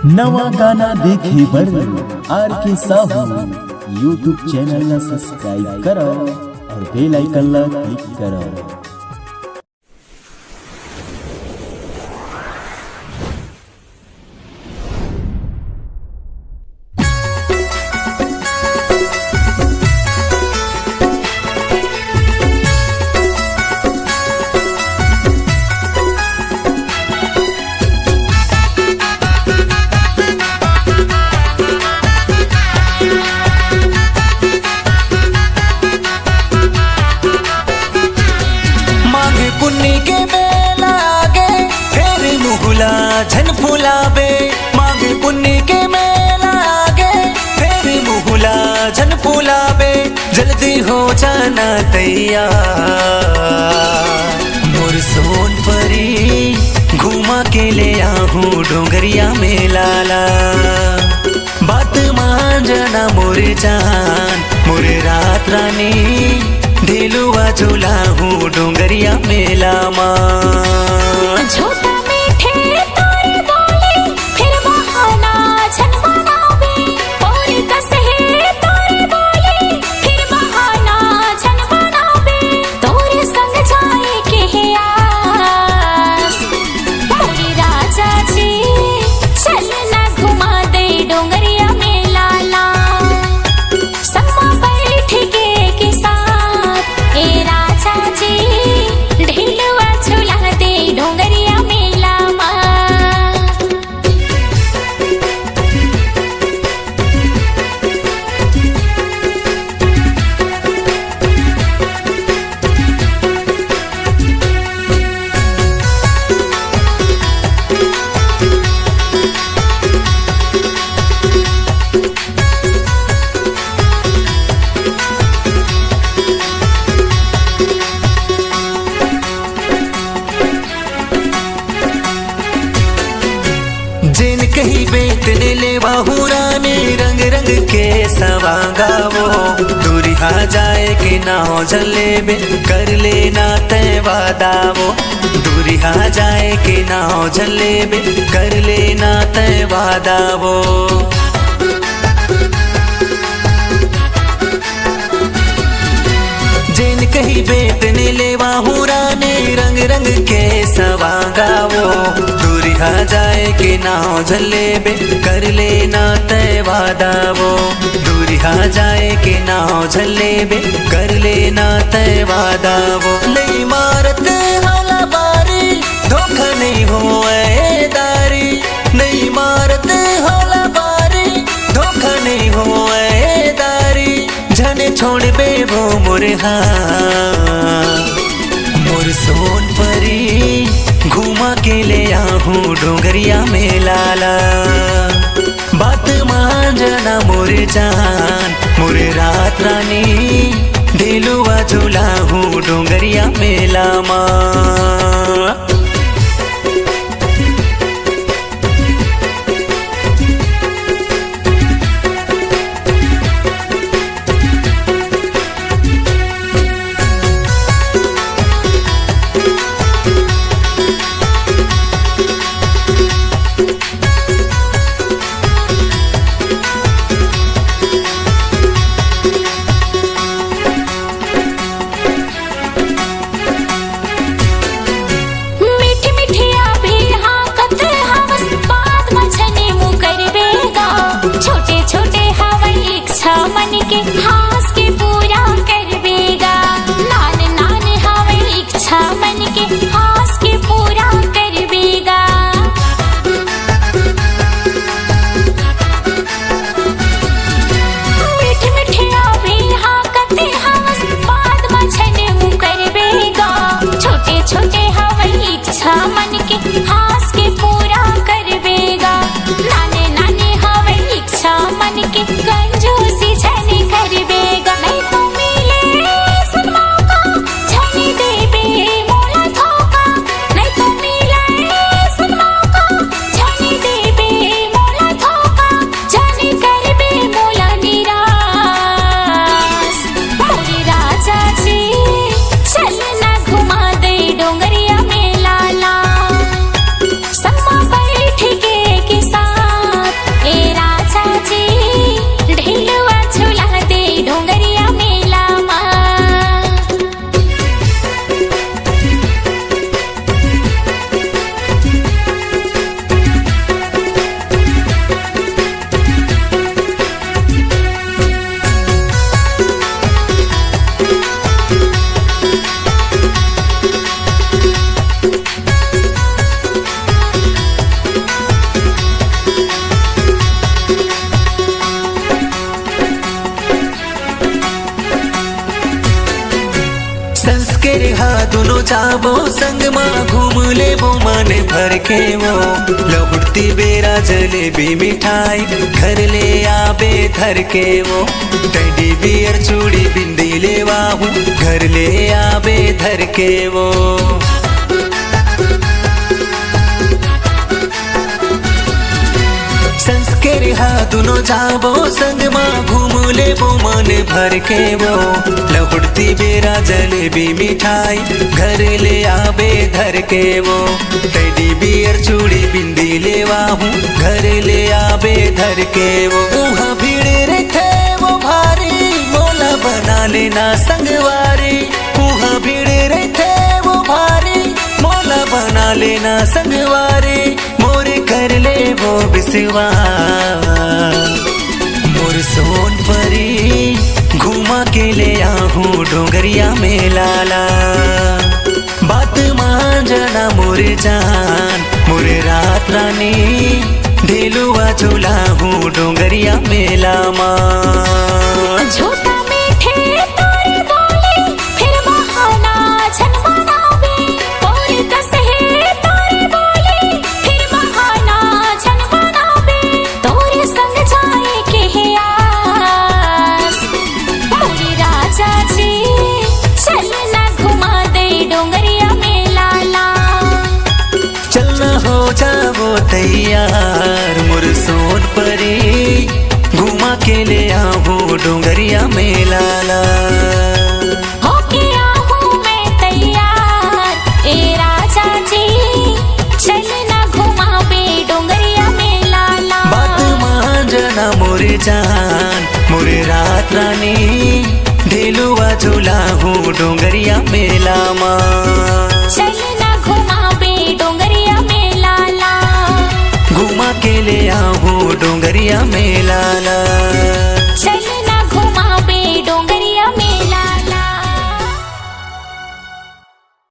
नवा गाना देखे बर आर के साहू यूट्यूब चैनल ला सब्सक्राइब करो और बेल आइकन ला क्लिक करो। पुन्नी के मेला आगे फिर मुगला झन फुलाबे। मांग पुन्नी के मेला आगे फिर मुगला झन फुलाबे। जल्दी हो जाना तैयार मोर सोन परी घुमा के ले आहूँ डोंगरिया में लाला। बात मान जाना मोर जान मोर रात रानी ढेलुआ झूला हूँ डोंगरिया मेला माँ। झूठा मीठे तोरे बोले फिर बहाना झन बनावे। और कसहे तोरे बोले फिर बहाना झन बनावे। तोरे संग जाए के है आस मोरे राजा जी चल ना घुमा दे डोंगरिया में लाला। सम्मा बैठ के साथ ए राजा जी ढेलुआ झूला दे डोंगरिया मेला माँ। जिन कहीं बेतने ले बाहुराने रंग रंग के सवांगा वो। दूरिहा जाए के नाव जलेबे कर लेना तय वादा वो। दूरिहा जाए के नाव जलेबे कर लेना तय वादा वो। जिन कहीं बेतने ले बाहुराने रंग रंग के सवांगा वो। दूरिहा जाए के नाव जलेबे कर लेना तय वादा वो। दूरिहा जाए के नाव जलेबे कर लेना तय वादा वो। नहीं मारत हाला बारी धोखा नहीं हो दारी। नहीं मारत हाला बारी धोखा नहीं हो दारी। झने छोड़ बे वो मोरे मोर सोन परी घुमा के ले आहूँ डोंगरिया में लाला। बात मान जाना मोर जान मोर रात रानी ढेलुआ झूला हूँ डोंगरिया में लामा। जाबो संग माँ घूम ले वो मन भर के वो लहुटती बेरा जलेबी मिठाई घर ले आबे धर के वो टेडी बियर चूड़ी बिंदी ले वाहू घर ले आबे धर के वो संस्कार हा दोनों जाबो संग माँ घूम ले वो मन भर के वो लहुटती बेरा जलेबी मिठाई घर ले आबे धर के वो टेडी बियर चूड़ी बिंदी ले वाहू घर ले आबे धर के वो वहाँ भीड़ रहते वो भारी मोला बना लेना संगवारी वहाँ भीड़ रहते वो भारी मोला बना लेना संगवारी मोरे कर ले वो बिसवा मोर सोन परी घुमा के ले आहूँ डोंगरिया में लाला बात मान जाना मोरे जान मोरे रात रानी ढेलुआ झूला हूँ डोंगरिया में लामा झूठा मीठे तोरे बोले फिर बहाना छन बनावे और कसे तोरे बोले फिर बहाना छन बनावे तोरे संग जाए के है आस मोरे राजा जी चल ना घुमा दे डोंगरिया में लाला चलना हो जाओ तैयार मोर सोन परी घुमा के ले आहूँ डोंगरिया में लाला होके आहूँ मैं तैयार ए राजा जी चल ना घुमावे डोंगरिया में लाला बात मान जाना मोरे जान मोरे रात रानी ढेलुआ झूला हूँ डोंगरिया में लामा चल ना घुमावे डोंगरिया में लाला घुमा के ले आहूँ डोंगरिया में